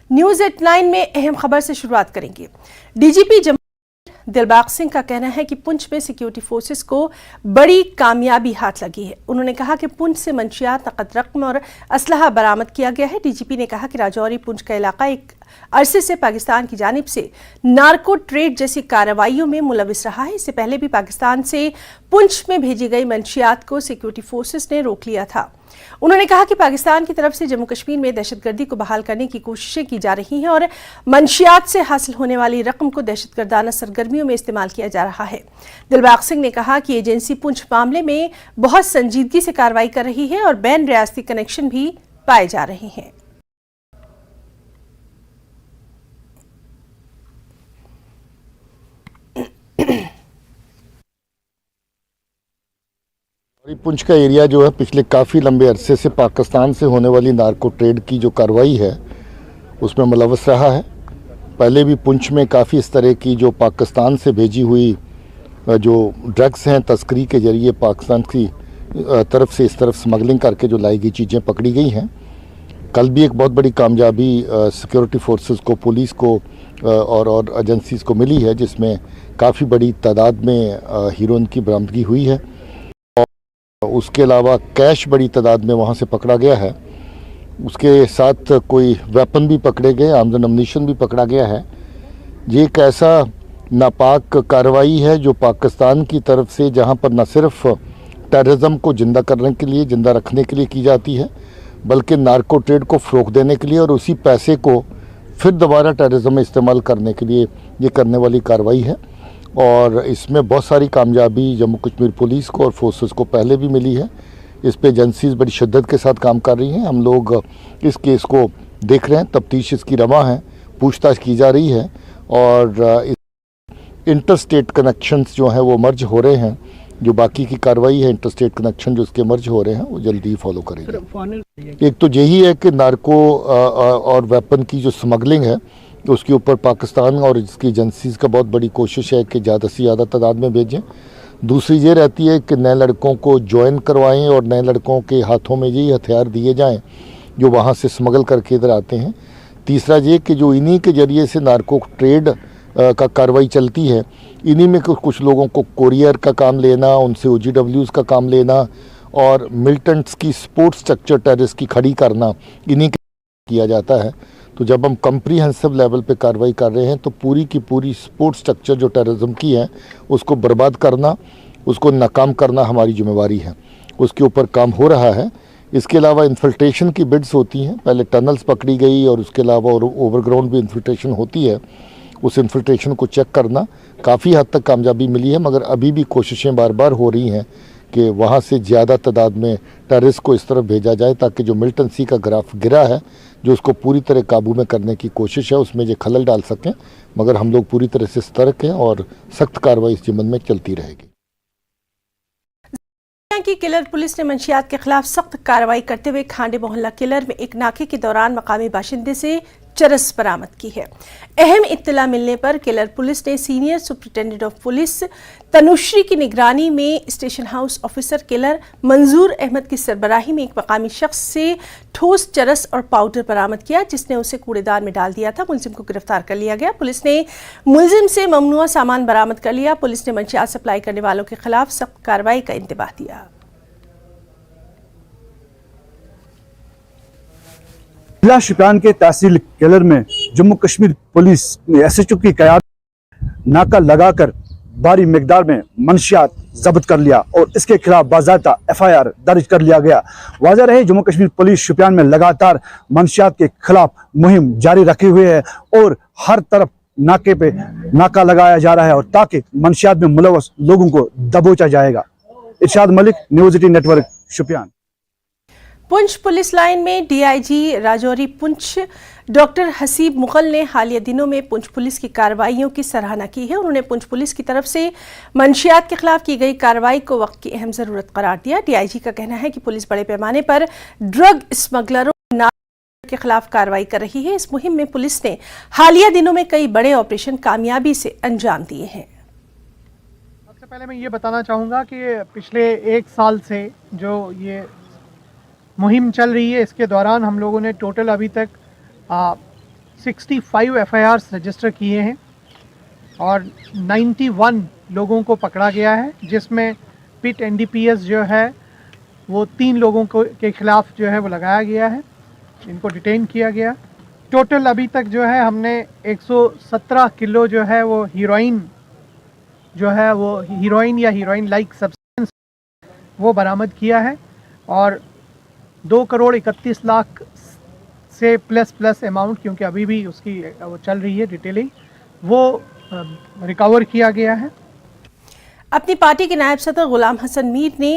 News at 9 में अहम खबर से शुरुआत करेंगे। डीजीपी जम्मू दिलबाग सिंह का कहना है कि पुंछ में सिक्योरिटी फोर्सेस को बड़ी कामयाबी हाथ लगी है। उन्होंने कहा कि पुंछ से मंशियात, नकद रकम और असलहा बरामद किया गया है। डीजीपी ने कहा कि राजौरी पुंछ का इलाका एक अरसे से पाकिस्तान की जानिब से नार्को ट्रेड जैसी कार्रवाइयों में मुलविस रहा है। इससे पहले भी पाकिस्तान से पुंछ में भेजी गई मंशियात को सिक्योरिटी फोर्सेस ने रोक लिया था। उन्होंने कहा कि पाकिस्तान की तरफ से जम्मू कश्मीर में दहशतगर्दी को बहाल करने की कोशिशें की जा रही हैं और मंशियात से हासिल होने वाली रकम को दहशतगर्दाना सरगर्मियों में इस्तेमाल किया जा रहा है। दिलबाग सिंह ने कहा कि एजेंसी पुंछ मामले में बहुत संजीदगी से कार्रवाई कर रही है और बैन रियासती कनेक्शन भी पाए जा रहे हैं। पुंछ का एरिया जो है पिछले काफ़ी लंबे अरसे से पाकिस्तान से होने वाली नार्को ट्रेड की जो कार्रवाई है उसमें मुलव्वस रहा है। पहले भी पुंछ में काफ़ी इस तरह की जो पाकिस्तान से भेजी हुई जो ड्रग्स हैं तस्करी के ज़रिए पाकिस्तान की तरफ से इस तरफ स्मगलिंग करके जो लाई गई चीज़ें पकड़ी गई हैं। कल भी एक बहुत बड़ी कामयाबी सिक्योरिटी फोर्सेस को, पुलिस को और एजेंसीज़ को मिली है, जिसमें काफ़ी बड़ी तादाद में हीरोइन की बरामदगी हुई है। उसके अलावा कैश बड़ी तादाद में वहाँ से पकड़ा गया है। उसके साथ कोई वेपन भी पकड़े गए, आमदन अमनीशन भी पकड़ा गया है। ये एक ऐसा नापाक कार्रवाई है जो पाकिस्तान की तरफ से जहाँ पर न सिर्फ टेररिज्म को ज़िंदा करने के लिए, ज़िंदा रखने के लिए की जाती है, बल्कि नार्को ट्रेड को फ़रोग़ देने के लिए और उसी पैसे को फिर दोबारा टेररिज्म में इस्तेमाल करने के लिए ये करने वाली कार्रवाई है। और इसमें बहुत सारी कामयाबी जम्मू कश्मीर पुलिस को और फोर्सेस को पहले भी मिली है। इस पे एजेंसीज बड़ी शिद्दत के साथ काम कर रही हैं। हम लोग इस केस को देख रहे हैं, तफ्तीश इसकी रवा है, पूछताछ की जा रही है और इंटर स्टेट कनेक्शंस जो हैं वो मर्ज हो रहे हैं। जो बाकी की कार्रवाई है, इंटर स्टेट कनेक्शन जो उसके मर्ज हो रहे हैं वो जल्दी फॉलो करेंगे। एक तो यही है कि नार्को और वेपन की जो स्मगलिंग है उसके ऊपर पाकिस्तान और इसकी एजेंसीज़ का बहुत बड़ी कोशिश है कि ज़्यादा से ज़्यादा तादाद में भेजें। दूसरी ये रहती है कि नए लड़कों को ज्वाइन करवाएं और नए लड़कों के हाथों में यही हथियार दिए जाएं जो वहाँ से स्मगल करके इधर आते हैं। तीसरा ये कि जो इन्हीं के ज़रिए से नार्को ट्रेड का कार्रवाई चलती है, इन्हीं में कुछ लोगों को कोरियर का काम लेना, उनसे OGWs का काम लेना और मिलिटेंट्स की सपोर्ट स्ट्रक्चर टेररिस्ट की खड़ी करना, इन्हीं किया जाता है। तो जब हम कम्प्रीहेंसिव लेवल पे कार्रवाई कर रहे हैं तो पूरी की पूरी सपोर्ट स्ट्रक्चर जो टेररिज्म की है उसको बर्बाद करना, उसको नाकाम करना हमारी जिम्मेवारी है। उसके ऊपर काम हो रहा है। इसके अलावा इन्फिल्ट्रेशन की बिड्स होती हैं, पहले टनल्स पकड़ी गई और उसके अलावा और ओवरग्राउंड भी इन्फिल्ट्रेशन होती है। उस इन्फिल्ट्रेशन को चेक करना काफ़ी हद तक कामयाबी मिली है, मगर अभी भी कोशिशें बार बार हो रही हैं कि वहाँ से ज़्यादा तादाद में टेररिस्ट को इस तरफ भेजा जाए ताकि जो मिलिटेंसी का ग्राफ गिरा है, जो उसको पूरी तरह काबू में करने की कोशिश है, उसमें ये खलल डाल सकें। मगर हम लोग पूरी तरह से सतर्क हैं और सख्त कार्रवाई इस जिम्मन में चलती रहेगी। की किलर पुलिस ने मंशियात के खिलाफ सख्त कार्रवाई करते हुए खांडे मोहल्ला किलर में एक नाके के दौरान मकामी बाशिंदे से चरस बरामद की है। अहम इत्तला मिलने पर किलर पुलिस ने senior superintendent of police Tanushree की निगरानी में स्टेशन हाउस ऑफिसर किलर मंजूर अहमद की सरबराही में एक मकामी शख्स से ठोस चरस और पाउडर बरामद किया, जिसने उसे कूड़ेदान में डाल दिया था। मुलजिम को गिरफ्तार कर लिया गया। पुलिस ने मुलजिम से ममनुआ सामान बरामद कर लिया। पुलिस ने मंशियात सप्लाई करने वालों के खिलाफ सख्त कार्रवाई का इंतबाह दिया। जिला शोपियान के तहसील केलर में जम्मू कश्मीर पुलिस ने SHO की क़यादत नाका लगाकर भारी मिकदार में मंशियात जब्त कर लिया और इसके खिलाफ बाज़ाब्ता FIR दर्ज कर लिया गया। वाज़ेह रहे, जम्मू कश्मीर पुलिस शोपियान में लगातार मंशियात के खिलाफ मुहिम जारी रखे हुए है और हर तरफ नाके पे नाका लगाया जा रहा है और ताकि मंशियात में मुलव्वस लोगों को दबोचा जाएगा। Irshad Malik, news 18 network, Shopian. Poonch police line में DIG राजौरी पुंछ डॉक्टर हसीब मुगल ने हालिया दिनों में पुंछ पुलिस की कार्रवाइयों की सराहना की है। उन्होंने पुंछ पुलिस की तरफ से मंशियात के खिलाफ की गई कार्रवाई को वक्त की अहम ज़रूरत करार दिया। DIG का कहना है कि पुलिस बड़े पैमाने पर ड्रग स्मगलरों के खिलाफ कार्रवाई कर रही है। इस मुहिम में पुलिस ने हालिया दिनों में कई बड़े ऑपरेशन कामयाबी से अंजाम दिए हैं। सबसे पहले मैं ये बताना चाहूँगा कि पिछले 1 साल से जो ये मुहिम चल रही है, इसके दौरान हम लोगों ने टोटल अभी तक 65 FIRs रजिस्टर किए हैं और 91 लोगों को पकड़ा गया है, जिसमें पिट NDPS जो है वो 3 लोगों को के खिलाफ जो है वो लगाया गया है, इनको डिटेन किया गया। टोटल अभी तक जो है हमने 117 किलो जो है वो हीरोइन या हीरोइन लाइक सब्सटेंस वो बरामद किया है और 2,31,00,000 से प्लस अमाउंट, क्योंकि अभी भी उसकी वो चल रही है डिटेलिंग, वो रिकवर किया गया है। अपनी पार्टी के नायब सदर गुलाम हसन मीर ने